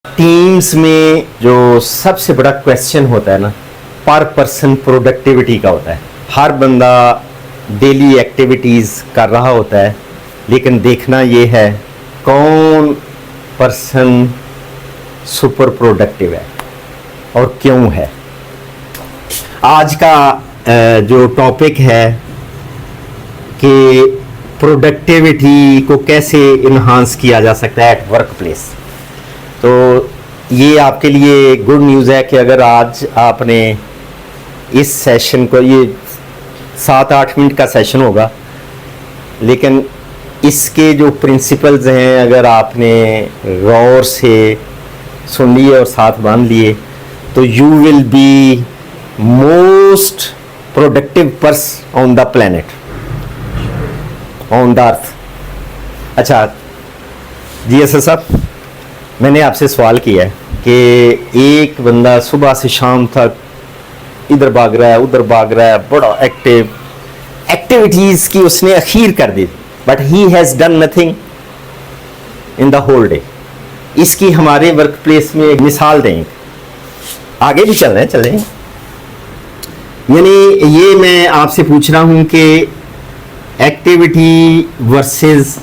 Teams में जो सबसे बड़ा क्वेश्चन होता है ना, पर पर्सन प्रोडक्टिविटी का होता है। हर बंदा डेली एक्टिविटीज़ कर रहा होता है, लेकिन देखना ये है कौन पर्सन सुपर प्रोडक्टिव है और क्यों है। आज का जो टॉपिक है कि प्रोडक्टिविटी को कैसे इन्हांस किया जा सकता है एट वर्क प्लेस, तो ये आपके लिए गुड न्यूज़ है कि अगर आज आपने इस सेशन को, ये 7-8 मिनट का सेशन होगा, लेकिन इसके जो प्रिंसिपल्स हैं अगर आपने गौर से सुन लिए और साथ बांध लिए तो you will be most productive person on the planet, on the earth. अच्छा जी एस साहब, मैंने आपसे सवाल किया है कि एक बंदा सुबह से शाम तक इधर भाग रहा है उधर भाग रहा है, बड़ा एक्टिविटीज़ की उसने अखीर कर दी, but he has done nothing in the whole day. इसकी हमारे वर्क प्लेस में एक मिसाल दें, आगे भी चल रहे हैं। यानी ये मैं आपसे पूछ रहा हूँ कि एक्टिविटी वर्सेस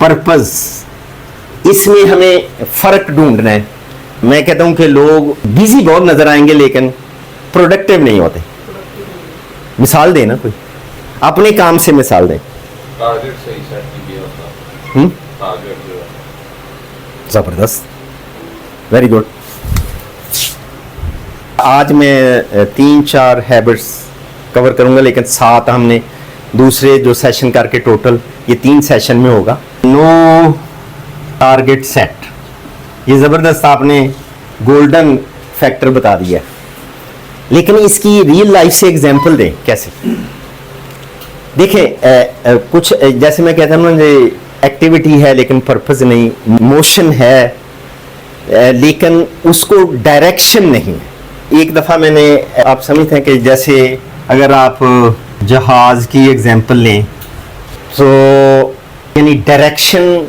पर्पस, इसमें हमें फ़र्क ढूंढना है। मैं कहता हूं कि लोग बिजी बहुत नजर आएंगे लेकिन प्रोडक्टिव नहीं होते। मिसाल देना, कोई अपने काम से मिसाल दें। टारगेट सही सेट किया होता, टारगेट जो है। जबरदस्त, वेरी गुड। आज मैं 3-4 हैबिट्स कवर करूंगा, लेकिन साथ हमने दूसरे जो सेशन करके टोटल ये 3 सेशन में होगा। नो टारगेट सेट, ये ज़बरदस्त आपने गोल्डन फैक्टर बता दिया, लेकिन इसकी रियल लाइफ से एग्जांपल दें। कैसे देखें, कुछ जैसे मैं कहता हूँ ना, एक्टिविटी है लेकिन पर्पस नहीं, मोशन है लेकिन उसको डायरेक्शन नहीं है। एक दफ़ा मैंने, आप समझते हैं कि जैसे अगर आप जहाज़ की एग्जांपल लें तो यानी डायरेक्शन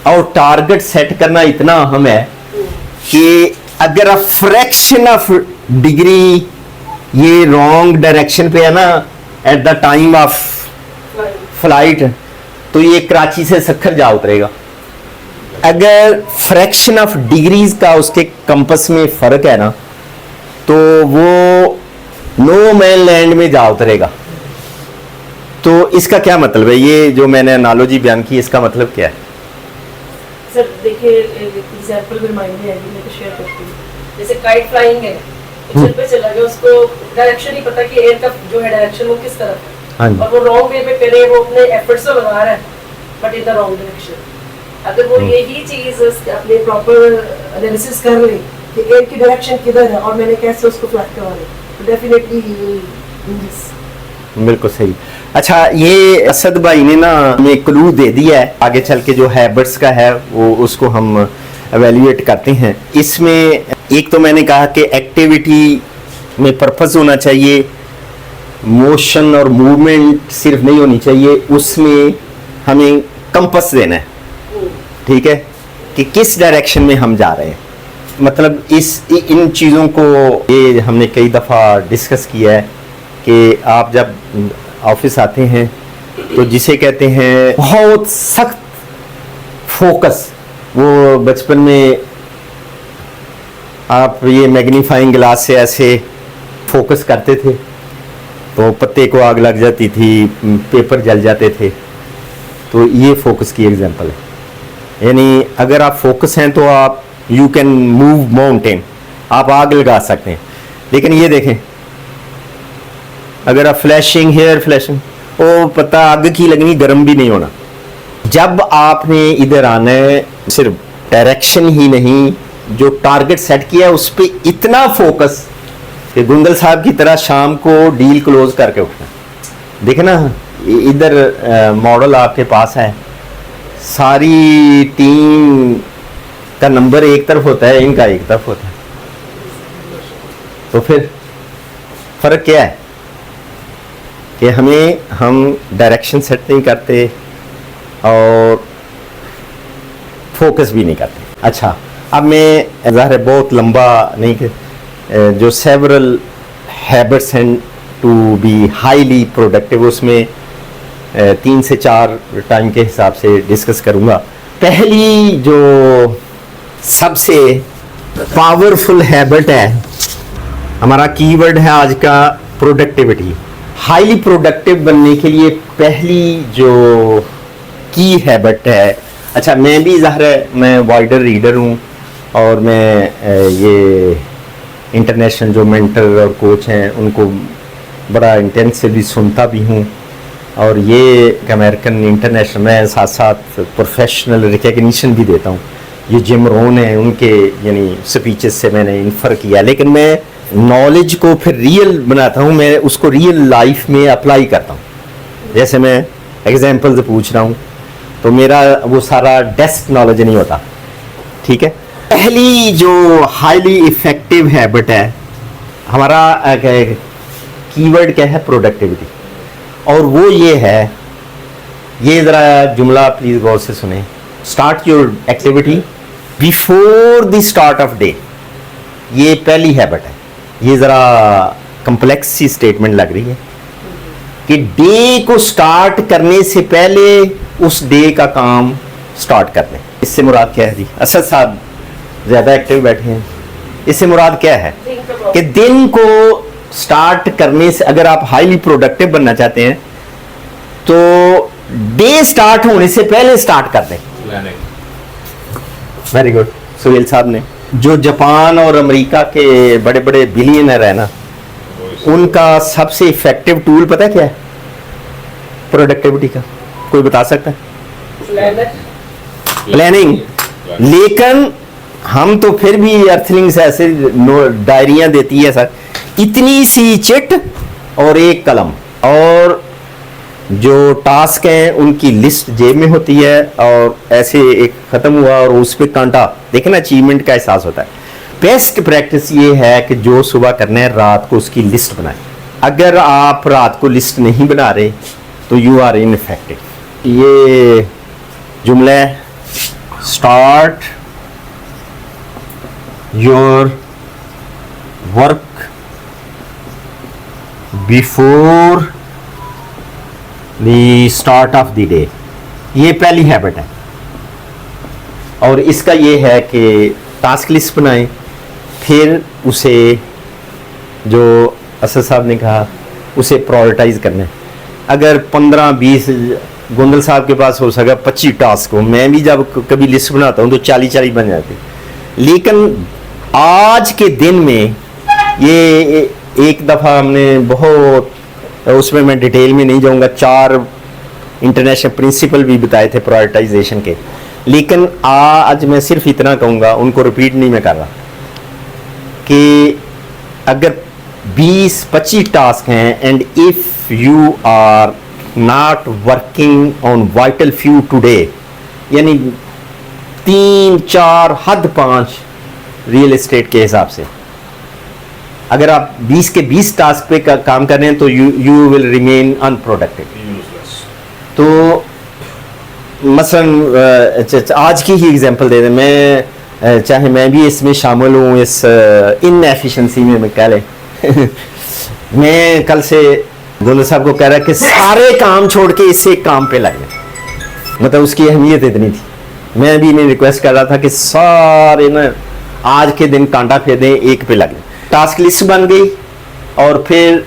और टारगेट सेट करना इतना अहम है कि अगर आप फ्रैक्शन ऑफ डिग्री ये रॉन्ग डायरेक्शन पे है ना at the time of flight, तो ये कराची से सखर जा उतरेगा। अगर फ्रैक्शन ऑफ डिग्रीज का उसके कंपस में फर्क है ना, तो वो नो मैन लैंड में जा उतरेगा। तो इसका क्या मतलब है, ये जो मैंने एनालॉजी बयान की, इसका मतलब क्या है? सर देखिए, एग्जांपल मेरे माइंड में आएगी, मैं तो शेयर करती हूँ। जैसे काइट फ्लाइंग है, छत पे चला गया, उसको डायरेक्शन नहीं पता कि एयर का जो है डायरेक्शन वो किस तरफ है, और वो रॉन्ग वे पे करे, वो अपने एफर्ट्स तो लगा रहा है but in the wrong direction. अगर वो यही चीज अपने प्रॉपर एनालिसिस कर ले कि एयर की डायरेक्शन किधर है और मैंने कैसे उसको फ्लैट करवा ली, तो डेफिनेटली बिल्कुल सही। अच्छा, ये असद भाई ने ना हमें क्लू दे दिया है, आगे चल के जो हैबिट्स का है वो उसको हम एवेल्युएट करते हैं। इसमें एक तो मैंने कहा कि एक्टिविटी में पर्पस होना चाहिए, मोशन और मूवमेंट सिर्फ नहीं होनी चाहिए, उसमें हमें कंपस देना है, ठीक है, कि किस डायरेक्शन में हम जा रहे हैं। मतलब इन चीज़ों को ये हमने कई दफ़ा डिस्कस किया है कि आप जब ऑफिस आते हैं तो जिसे कहते हैं बहुत सख्त फोकस, वो बचपन में आप ये मैग्नीफाइंग ग्लास से ऐसे फोकस करते थे तो पत्ते को आग लग जाती थी, पेपर जल जाते थे, तो ये फोकस की एग्जांपल है। यानी अगर आप फोकस हैं तो आप यू कैन मूव माउंटेन, आप आग लगा सकते हैं। लेकिन ये देखें, अगर आप फ्लैशिंग हेयर फ्लैशिंग, वो पता आग की लगनी, गर्म भी नहीं होना। जब आपने इधर आना है, सिर्फ डायरेक्शन ही नहीं, जो टारगेट सेट किया उस पर इतना फोकस कि गुंगल साहब की तरह शाम को डील क्लोज करके उठना। देखना इधर मॉडल आपके पास है, सारी टीम का नंबर एक तरफ होता है, इनका एक तरफ होता है, तो फिर फर्क क्या है कि हम डायरेक्शन सेट नहीं करते और फोकस भी नहीं करते। अच्छा, अब मैं ज़ाहिर है बहुत लंबा नहीं कि जो सेवरल हैबिट्स हैं टू बी हाईली प्रोडक्टिव, उसमें 3 से 4 टाइम के हिसाब से डिस्कस करूँगा। पहली जो सबसे पावरफुल हैबिट है, हमारा कीवर्ड है आज का प्रोडक्टिविटी। हाईली प्रोडक्टिव बनने के लिए पहली जो की हैबिट है, अच्छा मैं भी ज़ाहिर है मैं वाइडर रीडर हूँ और मैं ये इंटरनेशनल जो मेंटर और कोच हैं उनको बड़ा इंटेंसिवली सुनता भी हूँ, और ये अमेरिकन इंटरनेशनल में साथ साथ प्रोफेशनल रिकग्निशन भी देता हूँ। ये जिम रोन है, उनके यानी स्पीचेस से मैंने इन्फर किया, लेकिन मैं नॉलेज को फिर रियल बनाता हूँ, मैं उसको रियल लाइफ में अप्लाई करता हूँ। जैसे मैं एग्जांपल्स पूछ रहा हूँ तो मेरा वो सारा डेस्क नॉलेज नहीं होता, ठीक है। पहली जो हाईली इफेक्टिव हैबिट है हमारा कीवर्ड क्या है, प्रोडक्टिविटी, और वो ये है, ये ज़रा जुमला प्लीज़ गौर से सुने, start your activity before the start of day. ये पहली हैबिट है। ये ज़रा कम्प्लेक्स सी स्टेटमेंट लग रही है कि डे को स्टार्ट करने से पहले उस डे का काम स्टार्ट कर लें। इससे मुराद क्या है जी? असद साहब ज़्यादा एक्टिव बैठे हैं, इससे मुराद क्या है कि दिन को स्टार्ट करने से, अगर आप हाईली प्रोडक्टिव बनना चाहते हैं तो डे स्टार्ट होने से पहले स्टार्ट कर दें। Very good. सुहेल साहब ने, जो जापान और अमेरिका के बड़े बड़े बिलियनर है ना, उनका सबसे इफेक्टिव टूल पता है क्या है प्रोडक्टिविटी का? कोई बता सकता है? प्लानिंग। लेकिन हम तो फिर भी अर्थिंग से ऐसे डायरियां देती है सर, इतनी सी चिट और एक कलम, और जो टास्क हैं उनकी लिस्ट जेब में होती है, और ऐसे एक ख़त्म हुआ और उस पर कांटा, देखें ना, अचीवमेंट का एहसास होता है। बेस्ट प्रैक्टिस ये है कि जो सुबह करना है रात को उसकी लिस्ट बनाएं। अगर आप रात को लिस्ट नहीं बना रहे तो यू आर इनइफेक्टिव। ये जुमला है, start your work before the start of the day. ये पहली हैबिट है, और इसका ये है कि टास्क लिस्ट बनाएं, फिर उसे, जो असद साहब ने कहा, उसे प्रायोरिटाइज करना है। अगर 15-20 गोंदल साहब के पास हो सका 25 टास्क हो, मैं भी जब कभी लिस्ट बनाता हूँ तो 40-40 बन जाती। लेकिन आज के दिन में ये एक दफ़ा हमने बहुत, उसमें मैं डिटेल में नहीं जाऊंगा, 4 इंटरनेशनल प्रिंसिपल भी बताए थे प्रायोरिटाइजेशन के, लेकिन आज मैं सिर्फ इतना कहूँगा, उनको रिपीट नहीं मैं कर रहा, कि अगर 20-25 टास्क हैं and if you are not working on vital few today, यानी 3-4 हद 5 रियल एस्टेट के हिसाब से, अगर आप 20 के 20 टास्क पे काम कर रहे हैं तो यू विल रिमेन अनप्रोडक्टिव। तो मसलन आज की ही एग्जांपल दे दें, मैं चाहे मैं भी इसमें शामिल हूँ, इस इनएफिशिएंसी में मैं कह लें मैं कल से गोंदल साहब को कह रहा कि सारे काम छोड़ के इससे एक काम पे लगे, मतलब उसकी अहमियत इतनी थी। मैं भी इन्हें रिक्वेस्ट कर रहा था कि सारे ना आज के दिन कांटा फेर दें, एक पे लगे। टास्क लिस्ट बन गई, और फिर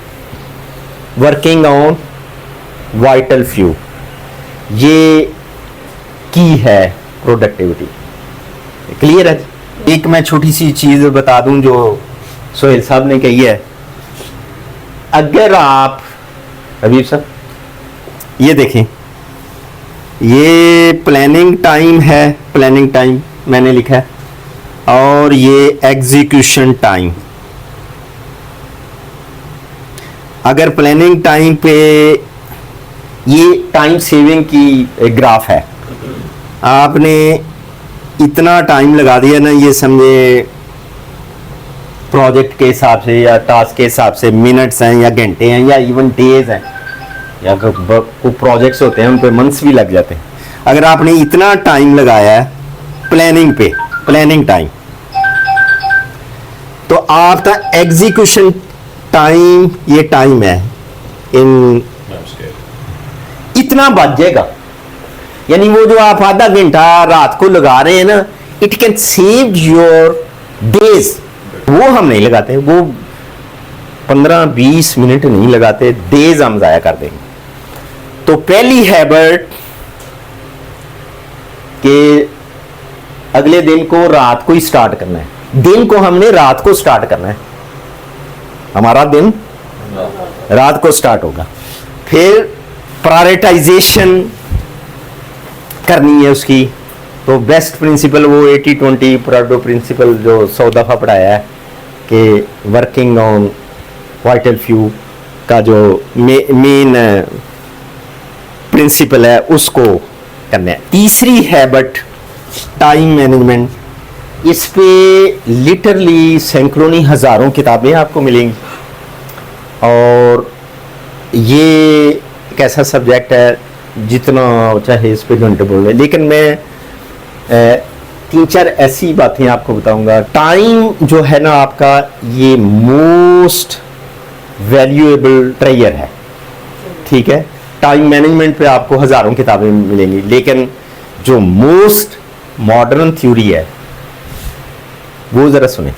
वर्किंग ऑन वाइटल फ्यू, ये की है प्रोडक्टिविटी। क्लियर है? एक मैं छोटी सी चीज़ बता दूं जो सोहेल साहब ने कही है। अगर आप, हबीब साहब ये देखें, ये प्लानिंग टाइम है, प्लानिंग टाइम मैंने लिखा है, और ये एग्जीक्यूशन टाइम। अगर प्लानिंग टाइम पे, ये टाइम सेविंग की ग्राफ है, आपने इतना टाइम लगा दिया ना, ये समझे प्रोजेक्ट के हिसाब से या टास्क के हिसाब से मिनट्स हैं या घंटे हैं या इवन डेज हैं, या कोई प्रोजेक्ट्स होते हैं उन पे मंथ्स भी लग जाते हैं। अगर आपने इतना टाइम लगाया है प्लानिंग पे प्लानिंग टाइम, तो आपका एग्जीक्यूशन टाइम, ये टाइम है इन इतना बच जाएगा। यानी वो जो आप आधा घंटा रात को लगा रहे हैं ना, it can save your days. वो हम नहीं लगाते, वो 15-20 मिनट नहीं लगाते, डेज हम जाया कर देंगे। तो पहली हैबिट कि अगले दिन को रात को ही स्टार्ट करना है, दिन को हमने रात को स्टार्ट करना है, हमारा दिन रात को स्टार्ट होगा। फिर प्रायोरिटाइजेशन करनी है उसकी। तो बेस्ट प्रिंसिपल वो 80-20 पराडो प्रिंसिपल जो 100 दफ़ा पढ़ाया है कि वर्किंग ऑन वाइटल फ्यू का जो मेन प्रिंसिपल है उसको करना है। तीसरी हैबिट टाइम मैनेजमेंट, इस पे लिटरली सैकड़ों हज़ारों किताबें आपको मिलेंगी और ये एक ऐसा सब्जेक्ट है जितना चाहे इस पे घंटे बोल रहे, लेकिन मैं 3-4 ऐसी बातें आपको बताऊंगा। टाइम जो है ना आपका, ये मोस्ट वैल्यूएबल ट्रेजर है, ठीक है। टाइम मैनेजमेंट पे आपको हज़ारों किताबें मिलेंगी, लेकिन जो मोस्ट मॉडर्न थ्योरी है वो ज़रा सुने।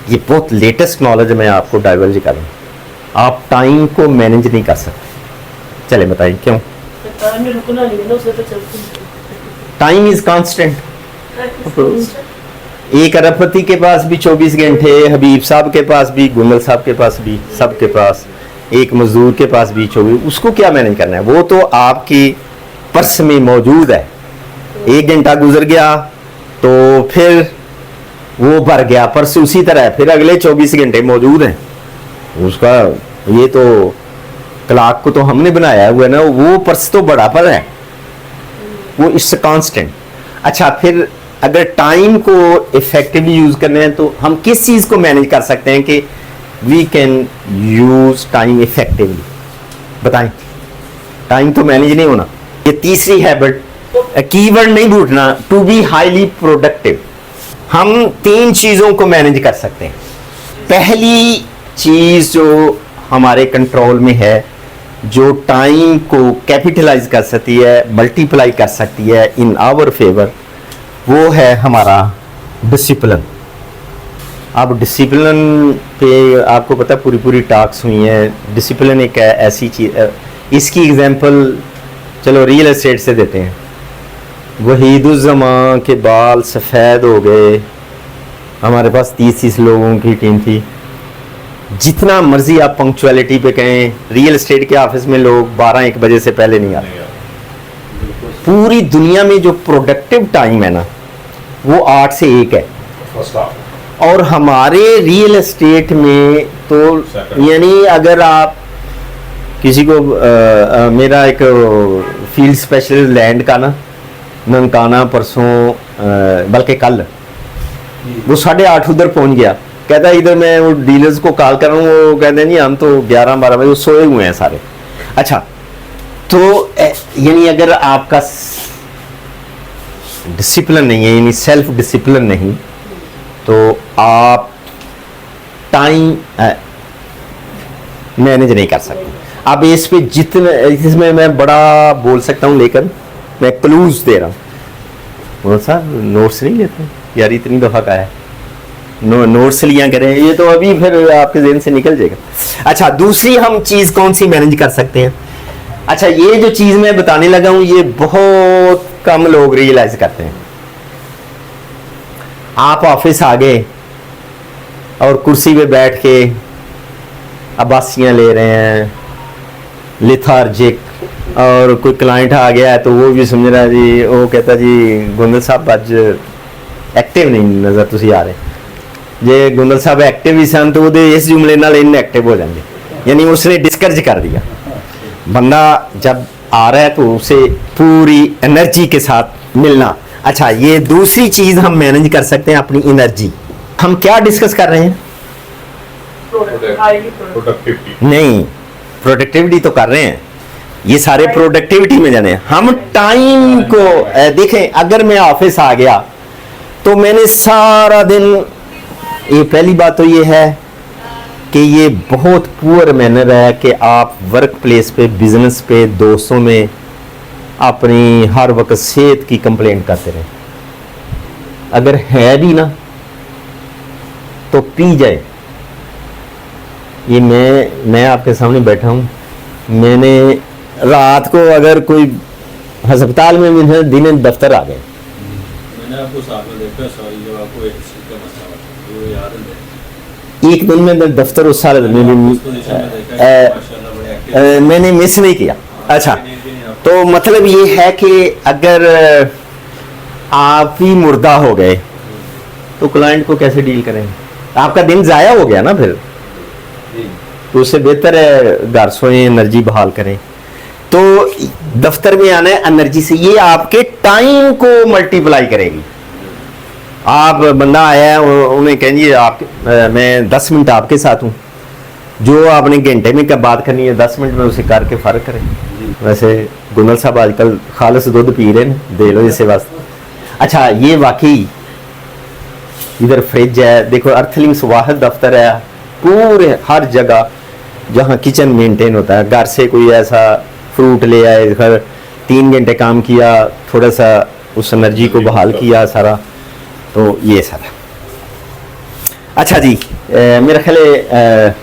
ये बहुत लेटेस्ट नॉलेज मैं आपको डाइवर्ज कर रहा हूँ। आप टाइम को मैनेज नहीं कर सकते। चले बताइए क्यों? टाइम में रुकना नहीं है ना, उसमें तो चलती है। Time is constant. एक अरबपति के पास भी 24 घंटे, हबीब साहब के पास भी, गुंडल साहब के पास भी, सबके पास, एक मजदूर के पास भी 24। उसको क्या मैनेज करना है? वो तो आपकी पर्स में मौजूद है। 1 घंटा गुजर गया तो फिर वो भर गया पर्स, उसी तरह है, फिर अगले 24 घंटे मौजूद हैं उसका। ये तो क्लॉक को तो हमने बनाया हुआ है ना, वो पर्स तो बड़ा पर है, वो इट्स कांस्टेंट। अच्छा, फिर अगर टाइम को इफेक्टिवली यूज करना है तो हम किस चीज को मैनेज कर सकते हैं कि we can use time effectively? बताएं। टाइम तो मैनेज नहीं होना। ये तीसरी हैबिट, कीवर्ड नहीं भूलना, टू बी हाईली प्रोडक्टिव। हम 3 चीजों को मैनेज कर सकते हैं। पहली चीज जो हमारे कंट्रोल में है, जो टाइम को कैपिटलाइज कर सकती है, मल्टीप्लाई कर सकती है इन आवर फेवर, वो है हमारा डिसिप्लिन। अब डिसिप्लिन पे आपको पता पूरी पूरी टॉक्स हुई हैं। डिसिप्लिन एक ऐसी चीज़, इसकी एग्जांपल चलो रियल एस्टेट से देते हैं। वहीदुज़्ज़मा के बाल सफ़ेद हो गए, हमारे पास 30 लोगों की टीम थी। जितना मर्जी आप पंक्चुअलिटी पे कहें, रियल एस्टेट के ऑफिस में लोग 12-1 बजे से पहले नहीं आते। पूरी दुनिया में जो प्रोडक्टिव टाइम है ना, वो 8 से 1 है। और हमारे रियल एस्टेट में तो यानी अगर आप किसी को मेरा एक फील्ड स्पेशल लैंड का ना, ननकाना परसों बल्कि कल वो 8:30 उधर पहुंच गया। कहता है इधर मैं वो डीलर्स को कॉल कर रहा हूँ, वो कहते हैं नहीं हम तो 11-12 बजे सोए हुए हैं सारे। अच्छा, तो यानी अगर आपका डिसिप्लिन नहीं है, यानी सेल्फ डिसिप्लिन नहीं, तो आप टाइम मैनेज नहीं कर सकते। अब इस पे जितने, इसमें मैं बड़ा बोल सकता हूँ, लेकिन मैं क्लूज दे रहा हूँ। वो साहब नोट्स नहीं लेते यार, इतनी दफ़ा का है नोट्स लिया करें, ये तो अभी फिर आपके ज़हन से निकल जाएगा। अच्छा, दूसरी हम चीज़ कौन सी मैनेज कर सकते हैं? अच्छा, ये जो चीज़ मैं बताने लगा हूँ, ये बहुत कम लोग रियलाइज करते हैं। आप ऑफिस आ गए और कुर्सी पे बैठ के अब्बासियाँ ले रहे हैं, लिथार्जिक, और कोई क्लाइंट आ गया है तो वो भी समझ रहा है जी, वो कहता जी गुंदल साहब अज एक्टिव नहीं नज़र तुसी आ रहे। जे गुंदल साहब एक्टिव ही सन तो वो इस जुमले नाल इनएक्टिव हो जाएंगे, यानी उसने डिस्करेज कर दिया। बंदा जब आ रहा है तो उसे पूरी एनर्जी के साथ मिलना। अच्छा, ये दूसरी चीज़ हम मैनेज कर सकते हैं, अपनी एनर्जी। हम क्या डिस्कस कर रहे हैं? प्रोडक्टिविटी नहीं, प्रोडक्टिविटी तो कर रहे हैं, ये सारे प्रोडक्टिविटी में जाने। हम टाइम को देखें, अगर मैं ऑफिस आ गया तो मैंने सारा दिन, ये पहली बात तो ये है कि ये बहुत पुअर मैनर है कि आप वर्क प्लेस पे, बिजनेस पे, दोस्तों में अपनी हर वक्त सेहत की कंप्लेंट करते रहें। अगर है भी ना तो पी जाए। ये मैं आपके सामने बैठा हूँ, मैंने रात को अगर कोई अस्पताल में भी दिन दफ्तर आ गए, मैंने आपको साथ में देखा, सॉरी, जब आपको एक चीज का मसला था, वो याद है? एक दिन में दफ्तर उस साल उस पोजीशन में देखा कि माशाल्लाह बड़े एक्टिव मैंने मिस नहीं किया। अच्छा, तो मतलब ये है कि अगर आप ही मुर्दा हो गए तो क्लाइंट को कैसे डील करें? आपका दिन जाया हो गया ना फिर। जी। तो उससे बेहतर है घर सोए, एनर्जी बहाल करें। तो दफ्तर में आना है एनर्जी से, ये आपके टाइम को मल्टीप्लाई करेगी। आप बंदा आया है, उन्हें कहेंगे आप मैं 10 मिनट आपके साथ हूँ, जो आपने घंटे में क्या बात करनी है 10 मिनट में उसे करके फ़र्क करें। वैसे गुनल साहब आजकल खालिस दूध पी रहे हैं, दे लो इसे वास्ते। अच्छा, ये वाकई इधर फ्रिज है, देखो अर्थलिंक्स वाहिद दफ्तर है पूरे हर जगह जहाँ किचन मेंटेन होता है। घर से कोई ऐसा फ्रूट ले आए, घर 3 घंटे काम किया, थोड़ा सा उस एनर्जी को बहाल किया सारा, तो ये सारा। अच्छा जी, मेरा ख्याल है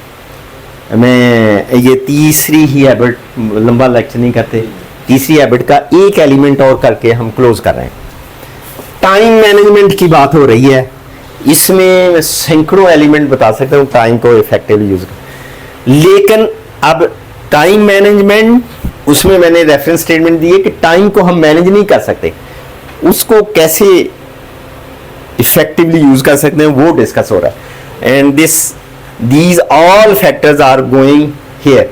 मैं ये तीसरी ही हैबिट, लंबा लेक्चर नहीं करते, तीसरी हैबिट का एक एलिमेंट और करके हम क्लोज कर रहे हैं। टाइम मैनेजमेंट की बात हो रही है, इसमें मैं सैकड़ों एलिमेंट बता सकता हूँ टाइम को इफेक्टिवली यूज कर। लेकिन अब टाइम मैनेजमेंट, उसमें मैंने रेफरेंस स्टेटमेंट दी है कि टाइम को हम मैनेज नहीं कर सकते, उसको कैसे इफेक्टिवली यूज कर सकते हैं वो डिस्कस हो रहा है। And these all factors are going here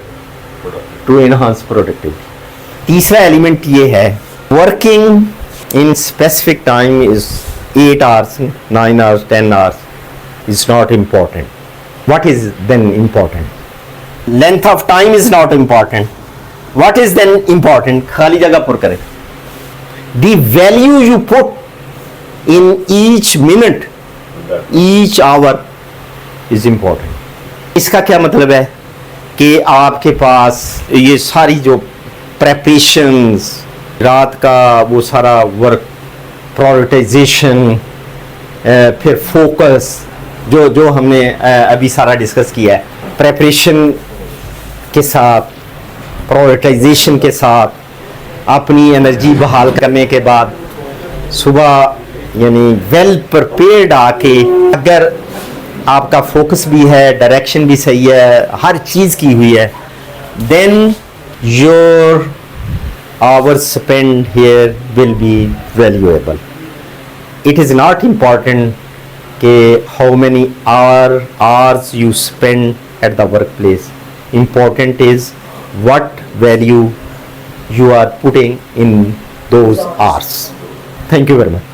to enhance productivity। तीसरा एलिमेंट ये है, working in specific time is 8 hours, 9 hours, 10 hours is not important। What is then important? Length of time is not important। What is then important? खाली जगह पर करें। The value you put in each minute, each hour is important। इसका क्या मतलब है कि आपके पास ये सारी जो प्रेपरेशंस, रात का वो सारा वर्क, प्रायोरिटाइजेशन, फिर फोकस, जो हमने अभी सारा डिस्कस किया है, प्रेपरेशन के साथ, प्रायोरिटाइजेशन के साथ अपनी एनर्जी बहाल करने के बाद सुबह यानी वेल प्रिपेयर्ड आके, अगर आपका फोकस भी है, डायरेक्शन भी सही है, हर चीज़ की हुई है, then your hours spend here will be valuable. It is not important कि how many hours you spend at the work place, important is what value you are putting in those hours। Thank you very much।